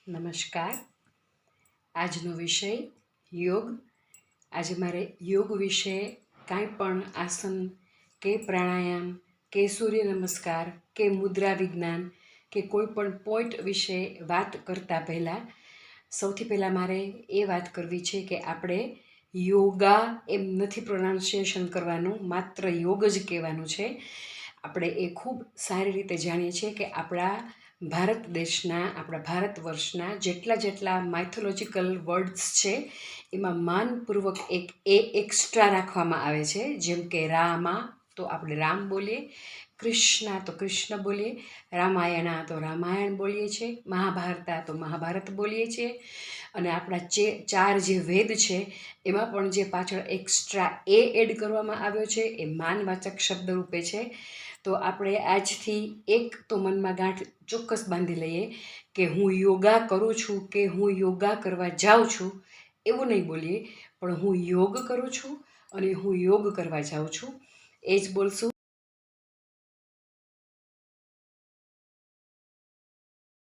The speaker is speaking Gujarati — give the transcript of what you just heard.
નમસ્કાર. આજનો વિષય યોગ. આજે મારે યોગ વિશે કાંઈ પણ આસન કે પ્રાણાયામ કે સૂર્ય નમસ્કાર કે મુદ્રા વિજ્ઞાન કે કોઈ પણ પોઈન્ટ વિશે વાત કરતાં પહેલાં સૌથી પહેલાં મારે એ વાત કરવી છે કે આપણે યોગા એમ નથી પ્રોનાઉન્સિએશન કરવાનું, માત્ર યોગ જ કહેવાનું છે. આપણે એ ખૂબ સારી રીતે જાણીએ છીએ કે આપણા ભારત દેશના, આપણા ભારત વર્ષના જેટલા માઇથોલોજીકલ વર્ડ્સ છે એમાં માનપૂર્વક એક એક્સ્ટ્રા રાખવામાં આવે છે. જેમ કે રામા તો આપણે રામ બોલીએ, કૃષ્ણા તો કૃષ્ણ બોલીએ, રામાયણા તો રામાયણ બોલીએ છીએ, મહાભારતા તો મહાભારત બોલીએ છીએ. અને આપણા ચાર જે વેદ છે એમાં પણ જે પાછળ એક્સ્ટ્રા એડ કરવામાં આવ્યો છે એ માનવાચક શબ્દ રૂપે છે. તો આપણે આજથી એક તો મનમાં ગાંઠ ચોક્કસ બાંધી લઈએ કે હું યોગા કરું છું કે હું યોગા કરવા જાઉં છું એવું નહીં બોલીએ, પણ હું યોગ કરું છું અને હું યોગ કરવા જાઉં છું એ જ બોલશું.